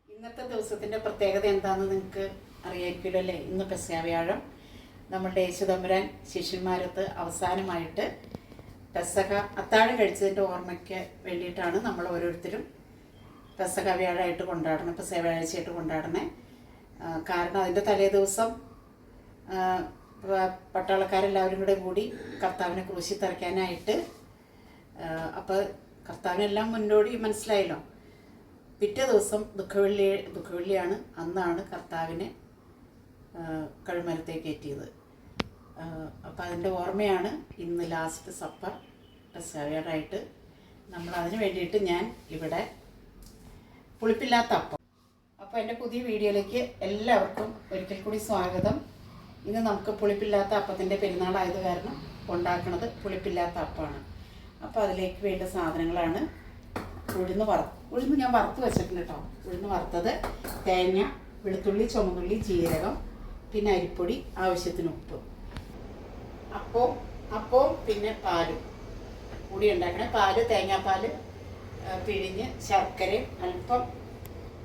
ഇന്നത്തെ ദിവസത്തിൻ്റെ പ്രത്യേകത എന്താണെന്ന് നിങ്ങൾക്ക് അറിയായിരിക്കുമല്ലോ അല്ലേ? ഇന്ന് പെസഹവ്യാഴം. നമ്മളുടെ യേശുതമ്പുരാൻ ശിഷ്യന്മാരത്ത് അവസാനമായിട്ട് പെസഹ അത്താഴം കഴിച്ചതിൻ്റെ ഓർമ്മയ്ക്ക് വേണ്ടിയിട്ടാണ് നമ്മൾ ഓരോരുത്തരും പെസഹ വ്യാഴമായിട്ട് കൊണ്ടാടണം, പെസഹ വ്യാഴാഴ്ചയായിട്ട് കൊണ്ടാടണേ. കാരണം അതിൻ്റെ തലേ ദിവസം പട്ടാളക്കാരെല്ലാവരും കൂടി കർത്താവിനെ ക്രൂശിൽ തറയ്ക്കാനായിട്ട്, അപ്പോൾ കർത്താവിനെല്ലാം മുന്നോടി മനസ്സിലായല്ലോ. പിറ്റേ ദിവസം ദുഃഖവെള്ളിയാണ്. അന്നാണ് കർത്താവിനെ കഴുമരത്തേക്ക് കയറ്റിയത്. അപ്പം അതിൻ്റെ ഓർമ്മയാണ് ഇന്ന് ലാസ്റ്റ് സപ്പർ പെസഹവ്യാഴായിട്ട്. നമ്മൾ അതിന് വേണ്ടിയിട്ട് ഞാൻ ഇവിടെ പുളിപ്പില്ലാത്ത അപ്പം. അപ്പോൾ എൻ്റെ പുതിയ വീഡിയോയിലേക്ക് എല്ലാവർക്കും ഒരിക്കൽ കൂടി സ്വാഗതം. ഇന്ന് നമുക്ക് പുളിപ്പില്ലാത്ത അപ്പത്തിൻ്റെ പെരുന്നാളായത് കാരണം ഉണ്ടാക്കുന്നത് പുളിപ്പില്ലാത്ത അപ്പമാണ്. അപ്പോൾ അതിലേക്ക് വേണ്ട സാധനങ്ങളാണ് ഉഴുന്ന് ഞാൻ വറുത്ത് വെച്ചിട്ടുണ്ട് കേട്ടോ. ഉഴുന്ന് വറുത്തത്, തേങ്ങ, വെളുത്തുള്ളി, ചുമന്നുള്ളി, ജീരകം, പിന്നെ അരിപ്പൊടി, ആവശ്യത്തിന് ഉപ്പ്. അപ്പവും പിന്നെ പാലും കൂടി ഉണ്ടാക്കണേ. പാല്, തേങ്ങാപ്പാൽ പിഴിഞ്ഞ് ശർക്കരയും അല്പം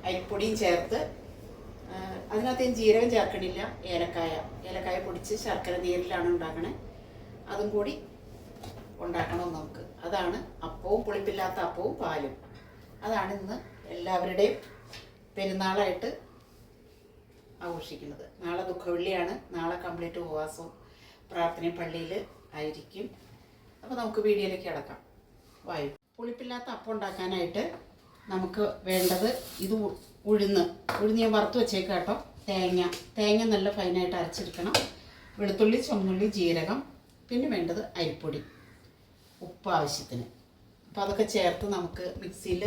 അരിപ്പൊടിയും ചേർത്ത്, അതിനകത്ത് ജീരകം ചേർക്കണില്ല, ഏലക്കായ പൊടിച്ച് ശർക്കര നീരിലാണ് ഉണ്ടാക്കണേ. അതും കൂടി ഉണ്ടാക്കണം നമുക്ക്. അതാണ് അപ്പവും, പുളിപ്പില്ലാത്ത അപ്പവും പാലും. അതാണ് ഇന്ന് എല്ലാവരുടെയും പെരുന്നാളായിട്ട് ആഘോഷിക്കുന്നത്. നാളെ ദുഃഖവെള്ളിയാണ്. നാളെ കംപ്ലീറ്റ് ഉപവാസവും പ്രാർത്ഥനയും പള്ളിയിൽ ആയിരിക്കും. അപ്പോൾ നമുക്ക് വീഡിയോയിലേക്ക് കിടക്കാം. വായു. പുളിപ്പില്ലാത്ത അപ്പം ഉണ്ടാക്കാനായിട്ട് നമുക്ക് വേണ്ടത് ഇത് ഉഴുന്ന് ഞാൻ വറുത്ത് വെച്ചേക്കാം കേട്ടോ. തേങ്ങ നല്ല ഫൈനായിട്ട് അരച്ചെടുക്കണം. വെളുത്തുള്ളി, ചുമന്നുള്ളി, ജീരകം, പിന്നെ വേണ്ടത് അരിപ്പൊടി, ഉപ്പ് ആവശ്യത്തിന്. അപ്പോൾ അതൊക്കെ ചേർത്ത് നമുക്ക് മിക്സിയിൽ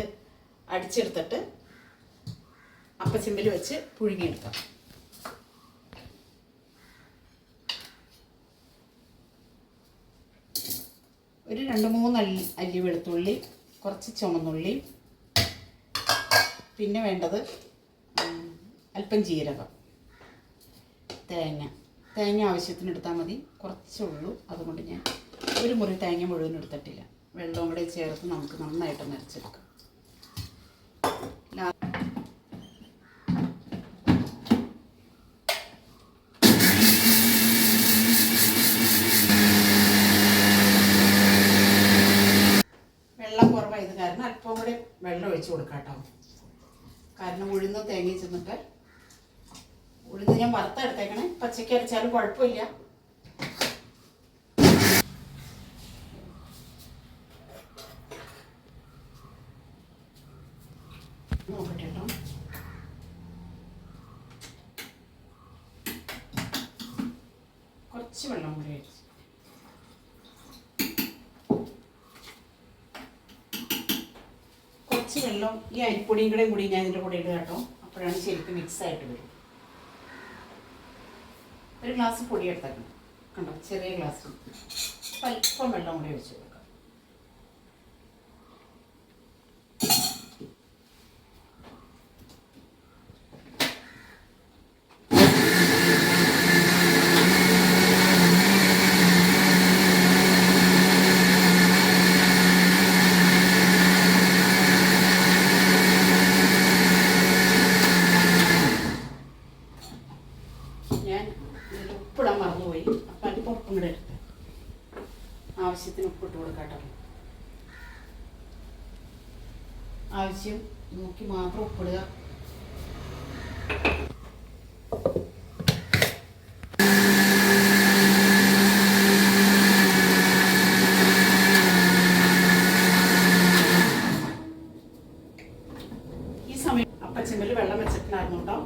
അടിച്ചെടുത്തിട്ട് അപ്പച്ചെമ്പിൽ വെച്ച് പുഴുങ്ങിയെടുക്കാം. ഒരു 2-3 അല്ലി വെളുത്തുള്ളി, കുറച്ച് ചുമന്നുള്ളി, പിന്നെ വേണ്ടത് അല്പം ജീരകം, തേങ്ങ ആവശ്യത്തിന് എടുത്താൽ മതി. കുറച്ചുള്ളൂ, അതുകൊണ്ട് ഞാൻ ഒരു മുറി തേങ്ങ മുഴുവൻ എടുത്തിട്ടില്ല. വെള്ളവും കൂടെ ചേർത്ത് നമുക്ക് നന്നായിട്ട് നിറച്ചെടുക്കാം. വെള്ളം കുറവായത് കാരണം അല്പം കൂടെ വെള്ളം ഒഴിച്ച് കൊടുക്കാം കേട്ടോ. കാരണം ഉഴുന്ന് തേങ്ങ ചെന്നിട്ട്, ഉഴുന്ന് ഞാൻ വറുത്തെടുത്തേക്കണേ. പച്ചയ്ക്ക് അരച്ചാലും കുഴപ്പമില്ല. നോക്കട്ടെ കേട്ടോ. കുറച്ച് വെള്ളം കൂടി ഒഴിച്ച്, കുറച്ച് വെള്ളം ഈ അരിപ്പൊടിയും കൂടി ഞാൻ ഇതിൻ്റെ കൂടെ ഇടുക കേട്ടോ. അപ്പോഴാണ് ശരിക്കും മിക്സായിട്ട് വരും. ഒരു ഗ്ലാസ് പൊടി എടുത്തേക്കണം കണ്ടോ, ചെറിയ ഗ്ലാസ്. അല്പം വെള്ളം കൂടി ഒഴിച്ച് കൊടുക്കാം. ഞാൻ ഇതിൽ ഉപ്പിടാൻ മറന്നുപോയി. അപ്പം അല്പം ഉപ്പും കൂടെ എടുത്ത് ആവശ്യത്തിന് ഉപ്പിട്ട് കൊടുക്കാം കേട്ടോ. ആവശ്യം നോക്കി മാത്രം ഉപ്പിടുക. ഈ സമയം അപ്പച്ചെമ്പിൽ വെള്ളം വെച്ചിട്ടുണ്ടായിരുന്നു കേട്ടോ.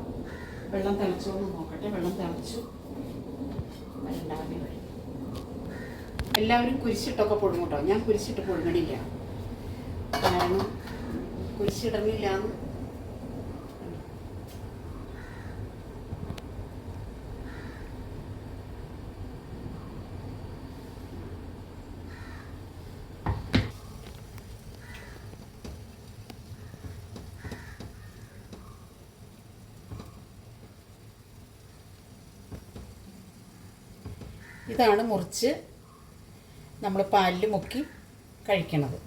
വെള്ളം തിളച്ചോന്ന് നോക്കട്ടെ. വെള്ളം തിളച്ചു. എല്ലാവരും കുരിശിട്ടൊക്കെ പൊഴുങ്ങും കേട്ടോ. ഞാൻ കുരിശിട്ട് പൊഴുങ്ങണില്ല, കാരണം കുരിശിടണില്ല എന്ന്. ഇതാണ് മുറിച്ച് നമ്മൾ പാലിൽ മുക്കി കഴിക്കണത്.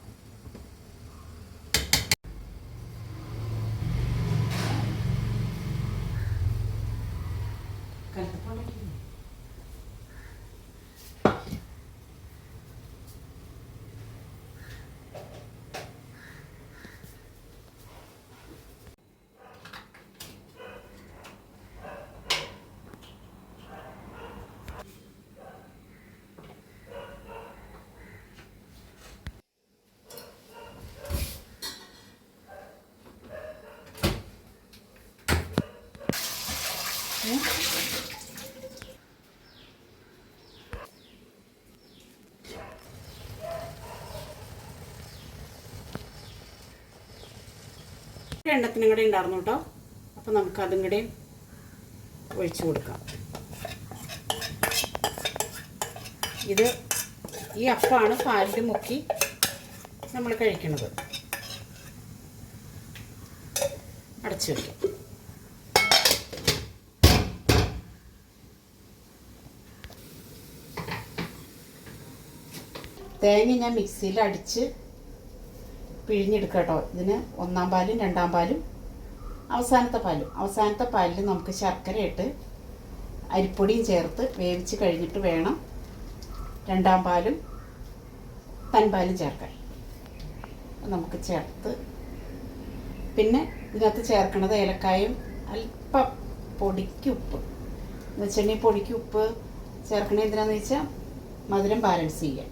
എണ്ണത്തിനും കൂടെ ഉണ്ടായിരുന്നു കേട്ടോ. അപ്പോൾ നമുക്ക് അതും കൂടെ ഒഴിച്ചു കൊടുക്കാം. ഇത് ഈ അപ്പമാണ് പാലിൽ മുക്കി നമ്മൾ കഴിക്കുന്നത്. അടച്ചു വയ്ക്കാം. തേങ്ങ ഞാൻ മിക്സിയിൽ അടിച്ച് പിഴിഞ്ഞെടുക്കുക കേട്ടോ. ഇതിന് ഒന്നാം പാലും രണ്ടാം പാലും അവസാനത്തെ പാലിൽ നമുക്ക് ശർക്കര ഇട്ട് അരിപ്പൊടിയും ചേർത്ത് വേവിച്ച് കഴിഞ്ഞിട്ട് വേണം രണ്ടാം പാലും തൻപാലും ചേർക്കാൻ. നമുക്ക് ചേർത്ത് പിന്നെ ഇതിനകത്ത് ചേർക്കണത് ഏലക്കായും അല്പം പൊടിക്ക് ഉപ്പ് എന്ന് വെച്ചിട്ടുണ്ടെങ്കിൽ പൊടിക്ക് ഉപ്പ് ചേർക്കണത് എന്തിനാന്ന് വെച്ചാൽ മധുരം ബാലൻസ് ചെയ്യാൻ.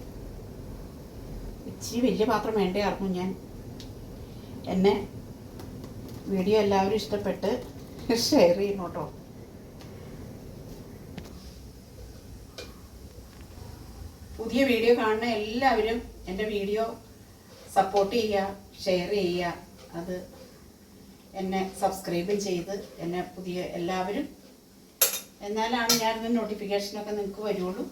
ഇച്ചിരി വലിയ പാത്രം വേണ്ടയായിരുന്നു. ഞാൻ എന്നെ വീഡിയോ എല്ലാവരും ഇഷ്ടപ്പെട്ട് ഷെയർ ചെയ്യണം കേട്ടോ. പുതിയ വീഡിയോ കാണുന്ന എല്ലാവരും എൻ്റെ വീഡിയോ സപ്പോർട്ട് ചെയ്യുക, ഷെയർ ചെയ്യുക. അത് എന്നെ സബ്സ്ക്രൈബും ചെയ്ത് എന്നെ പുതിയ എല്ലാവരും എന്നാലാണ് ഞാനിത് നോട്ടിഫിക്കേഷനൊക്കെ നിങ്ങൾക്ക് വരുള്ളൂ.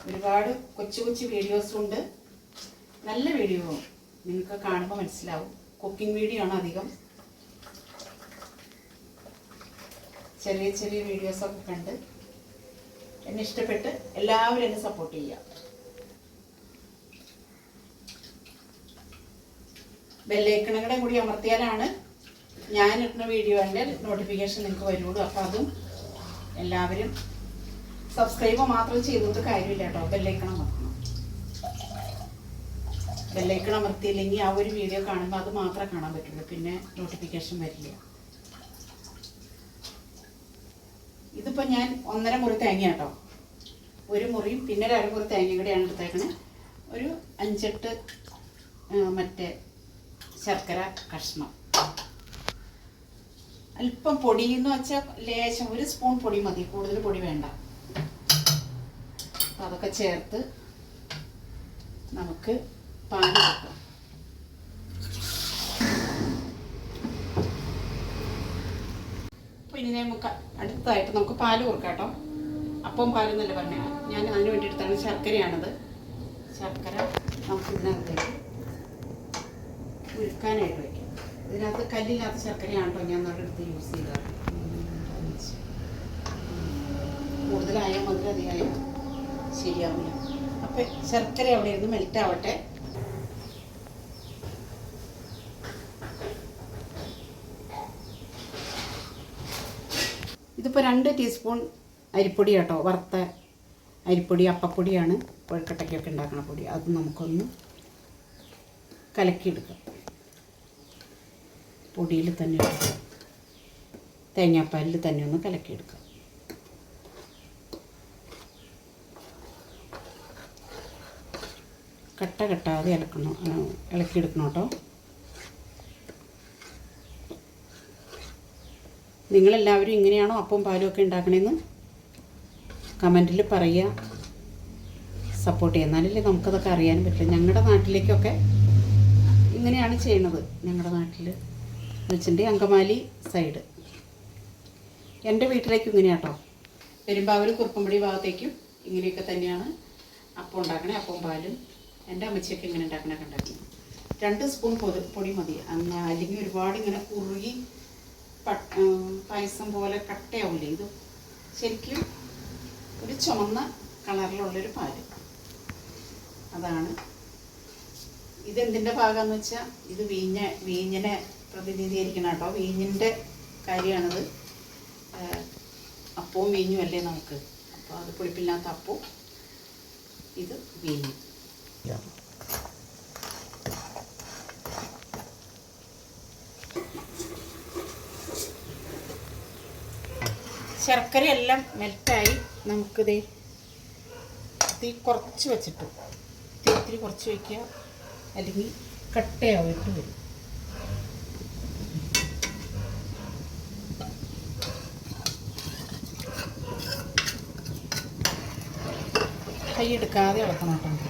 ഒരുപാട് കൊച്ചു കൊച്ചു വീഡിയോസുണ്ട്. നല്ല വീഡിയോ നിങ്ങൾക്ക് കാണുമ്പോൾ മനസ്സിലാവും. കുക്കിംഗ് വീഡിയോ ആണ് അധികം. ചെറിയ ചെറിയ വീഡിയോസൊക്കെ കണ്ട് എന്നെ ഇഷ്ടപ്പെട്ട് എല്ലാവരും എന്നെ സപ്പോർട്ട് ചെയ്യുക. ബെല്ലൈക്കണുകളെ കൂടി അമർത്തിയാലാണ് ഞാൻ ഇടുന്ന വീഡിയോൻ്റെ നോട്ടിഫിക്കേഷൻ നിങ്ങൾക്ക് വരുള്ളൂ. അപ്പോൾ അതും എല്ലാവരും സബ്സ്ക്രൈബ് മാത്രം ചെയ്തുകൊണ്ട് കാര്യമില്ല കേട്ടോ. ബെല്ലൈക്കൺ അമർത്തണം. ബെല്ലൈക്കൺ അമർത്തിയില്ലെങ്കിൽ ആ ഒരു വീഡിയോ കാണുമ്പോൾ അത് മാത്രമേ കാണാൻ പറ്റുള്ളൂ. പിന്നെ നോട്ടിഫിക്കേഷൻ വരില്ല. ഇതിപ്പോൾ ഞാൻ 1.5 മുറി തേങ്ങ കേട്ടോ. ഒരു മുറിയും പിന്നെ ഒരു അരമുറി തേങ്ങയും കൂടെയാണ് എടുത്തേക്കണേ. ഒരു 5-8 മറ്റേ ശർക്കര കഷ്ണം. അല്പം പൊടി എന്ന് വെച്ചാൽ ലേശം 1 സ്പൂൺ പൊടി മതി, കൂടുതൽ പൊടി വേണ്ട. അപ്പം അതൊക്കെ ചേർത്ത് നമുക്ക് പാല് വെക്കാം. പിന്നെ നമുക്ക് അടുത്തതായിട്ട് നമുക്ക് പാല് കൊടുക്കാം കേട്ടോ. അപ്പം പാലെന്നല്ല പറഞ്ഞാൽ ഞാൻ അതിന് വേണ്ടിയിട്ടാണ് ശർക്കരയാണത്. ശർക്കര നമുക്ക് ഇതിനകത്തേക്ക് ഉരുക്കാനായിട്ട് വയ്ക്കാം. ഇതിനകത്ത് കല്ലില്ലാത്ത ശർക്കരയാണ് കേട്ടോ ഞാൻ അടുത്ത് യൂസ് ചെയ്തത്. കൂടുതലായാൽ മധുരം അധികമായാൽ ശരിയാവില്ല. അപ്പം ശർക്കര അവിടെ ഇരുന്ന് മെൽറ്റ് ആവട്ടെ. ഇതിപ്പോൾ 2 ടീസ്പൂൺ അരിപ്പൊടി കേട്ടോ. വറുത്ത അരിപ്പൊടി, അപ്പപ്പൊടിയാണ്. കൊഴുക്കട്ടയ്ക്കൊക്കെ ഉണ്ടാക്കുന്ന പൊടി. അത് നമുക്കൊന്ന് കലക്കിയെടുക്കാം. പൊടിയിൽ തന്നെ എടുക്കാം. തേങ്ങാപ്പാലിൽ തന്നെ ഒന്ന് കലക്കിയെടുക്കാം. കട്ട കെട്ടാതെ ഇളക്കിയെടുക്കണം കേട്ടോ. നിങ്ങളെല്ലാവരും ഇങ്ങനെയാണോ അപ്പം പാലും ഒക്കെ ഉണ്ടാക്കണമെന്ന് കമൻറ്റിൽ പറയുക. സപ്പോർട്ട് ചെയ്യുക. എന്നാലല്ലേ നമുക്കതൊക്കെ അറിയാനും പറ്റില്ല. ഞങ്ങളുടെ നാട്ടിലേക്കൊക്കെ ഇങ്ങനെയാണ് ചെയ്യണത്. ഞങ്ങളുടെ നാട്ടിൽ എന്ന് വെച്ചിട്ടുണ്ടെങ്കിൽ അങ്കമാലി സൈഡ്. എൻ്റെ വീട്ടിലേക്കും ഇങ്ങനെയാട്ടോ. പെരുമ്പാവൂർ കുറുപ്പമ്പടി ഭാഗത്തേക്കും ഇങ്ങനെയൊക്കെ തന്നെയാണ് അപ്പം ഉണ്ടാക്കണേ. അപ്പം പാലും എൻ്റെ അമ്മച്ചിയൊക്കെ ഇങ്ങനെ ഉണ്ടാക്കണൊക്കെ ഉണ്ടാക്കുന്നത്. 2 സ്പൂൺ പൊടി മതി. അല്ലെങ്കിൽ ഒരുപാട് ഇങ്ങനെ കുറുകി പായസം പോലെ കട്ടയാവില്ലേ. ഇത് ശരിക്കും ഒരു ചുമന്ന കളറിലുള്ളൊരു പാല്. അതാണ് ഇതെന്തിൻ്റെ ഭാഗമെന്ന് വെച്ചാൽ ഇത് വീഞ്ഞിനെ പ്രതിനിധീകരിക്കണം കേട്ടോ. വീഞ്ഞിൻ്റെ കാര്യമാണിത്. അപ്പവും വീഞ്ഞും അല്ലേ നമുക്ക്. അപ്പോൾ അത് പുളിപ്പില്ലാത്ത അപ്പവും ഇത് വീഞ്ഞും. ശർക്കരയെല്ലാം മെൽറ്റായി. നമുക്കിത് തീ കുറച്ച് വെച്ചിട്ട് ഇത്തിരി കുറച്ച് വയ്ക്കുക, അല്ലെങ്കിൽ കട്ടയാവിട്ട് വരും. കൈയെടുക്കാതെ ഇളക്കണം കേട്ടോ.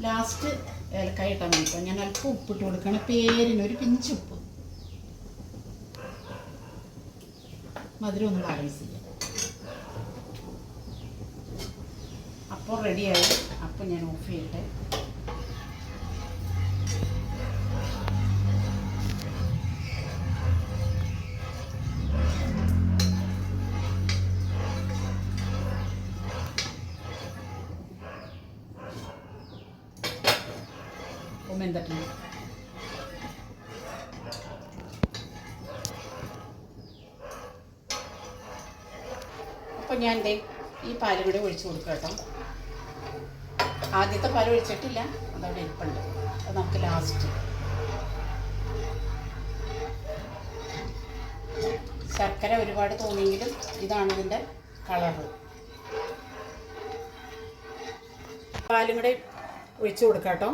ലാസ്റ്റ് ഏലക്കായ ഇട്ടാൽ മതി. ഞാൻ അല്പം ഉപ്പിട്ട് കൊടുക്കണം, പേരിനൊരു പിഞ്ച് ഉപ്പ്. മധുരം ഒന്ന് ബാലൻസ് ചെയ്യാം. അപ്പോൾ റെഡിയായി. അപ്പോൾ ഞാൻ ഓഫ് ചെയ്യട്ടെ. വെന്തിട്ടുണ്ട്. അപ്പോൾ ഞാൻ ഈ പാലും കൂടെ ഒഴിച്ചു കൊടുക്കാം കേട്ടോ. ആദ്യത്തെ പാൽ ഒഴിച്ചിട്ടില്ല, അതവിടെ ഇരിപ്പുണ്ട്. അത് നമുക്ക് ലാസ്റ്റ്. ശർക്കര ഒരുപാട് തോന്നിയെങ്കിലും ഇതാണ് ഇതിൻ്റെ കളറ്. പാലും കൂടെ ഒഴിച്ചു കൊടുക്കാം കേട്ടോ.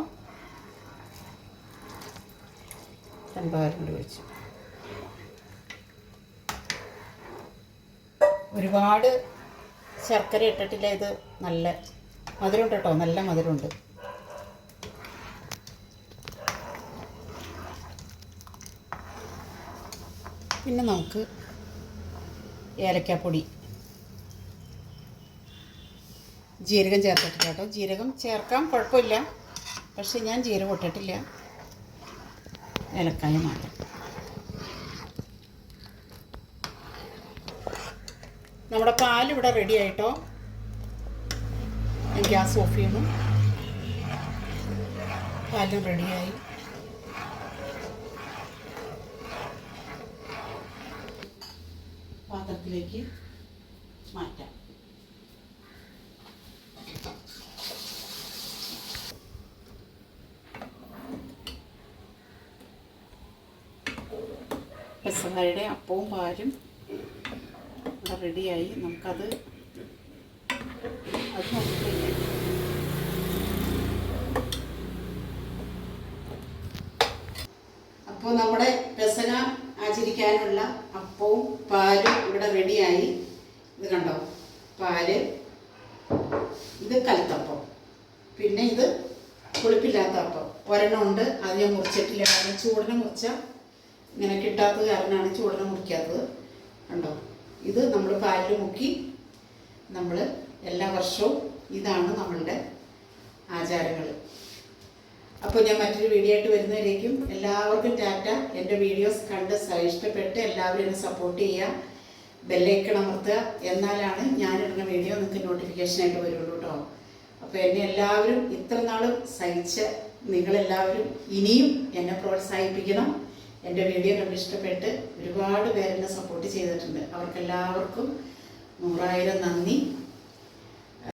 പാലും കൂടി ഒഴിച്ചു. ഒരുപാട് ശർക്കര ഇട്ടിട്ടില്ല. ഇത് നല്ല മധുരമുണ്ട് കേട്ടോ, നല്ല മധുരമുണ്ട്. പിന്നെ നമുക്ക് ഏലക്കാപ്പൊടി, ജീരകം ചേർത്തിട്ടില്ല കേട്ടോ. ജീരകം ചേർക്കാം, കുഴപ്പമില്ല. പക്ഷെ ഞാൻ ജീരകം ഇട്ടിട്ടില്ല, ഏലക്കായ മാത്രം. നമ്മുടെ പാലിവിടെ റെഡി ആയിട്ടോ. ഗ്യാസ് ഓഫ് ചെയ്യുന്നു. പാലും റെഡിയായി. പാത്രത്തിലേക്ക് മാറ്റാം. പെസഹായുടെ അപ്പവും പാലും ഇവിടെ റെഡിയായി. നമുക്കത് നോക്കിക്കഴിഞ്ഞാൽ അപ്പോൾ നമ്മുടെ പെസഹ ആചരിക്കാനുള്ള അപ്പവും പാലും ഇവിടെ റെഡിയായി. ഇത് കണ്ടോ, പാല്, ഇത് കലത്തപ്പം, പിന്നെ ഇത് പുളിപ്പില്ലാത്ത അപ്പം. ഒരെണ്ണം ഉണ്ട്, അത് ഞാൻ മുറിച്ചിട്ടില്ല. കാരണം ചൂടിനെ മുറിച്ചാൽ ഇങ്ങനെ കിട്ടാത്തത് കാരണമാണ് ചൂടിനെ മുറിക്കാത്തത്. കണ്ടോ, ഇത് നമ്മൾ പാലിൽ മുക്കി നമ്മൾ എല്ലാ വർഷവും ഇതാണ് നമ്മളുടെ ആചാരങ്ങൾ. അപ്പോൾ ഞാൻ മറ്റൊരു വീഡിയോ ആയിട്ട് വരുന്നവരേക്കും എല്ലാവർക്കും ടാറ്റ. എൻ്റെ വീഡിയോസ് കണ്ട് ഇഷ്ടപ്പെട്ട് എല്ലാവരും എന്നെ സപ്പോർട്ട് ചെയ്യുക. ബെല്ലൈക്കൺ അമർത്തുക. എന്നാലാണ് ഞാനിടുന്ന വീഡിയോ നിങ്ങൾക്ക് നോട്ടിഫിക്കേഷനായിട്ട് വരുള്ളൂ കേട്ടോ. അപ്പോൾ എന്നെ എല്ലാവരും ഇത്ര നാളും സഹിച്ച നിങ്ങളെല്ലാവരും ഇനിയും എന്നെ പ്രോത്സാഹിപ്പിക്കണം. എൻ്റെ വീഡിയോ കണ്ട് ഇഷ്ടപ്പെട്ട് ഒരുപാട് പേരെന്നെ സപ്പോർട്ട് ചെയ്തിട്ടുണ്ട്. അവർക്കെല്ലാവർക്കും 100,000 നന്ദി.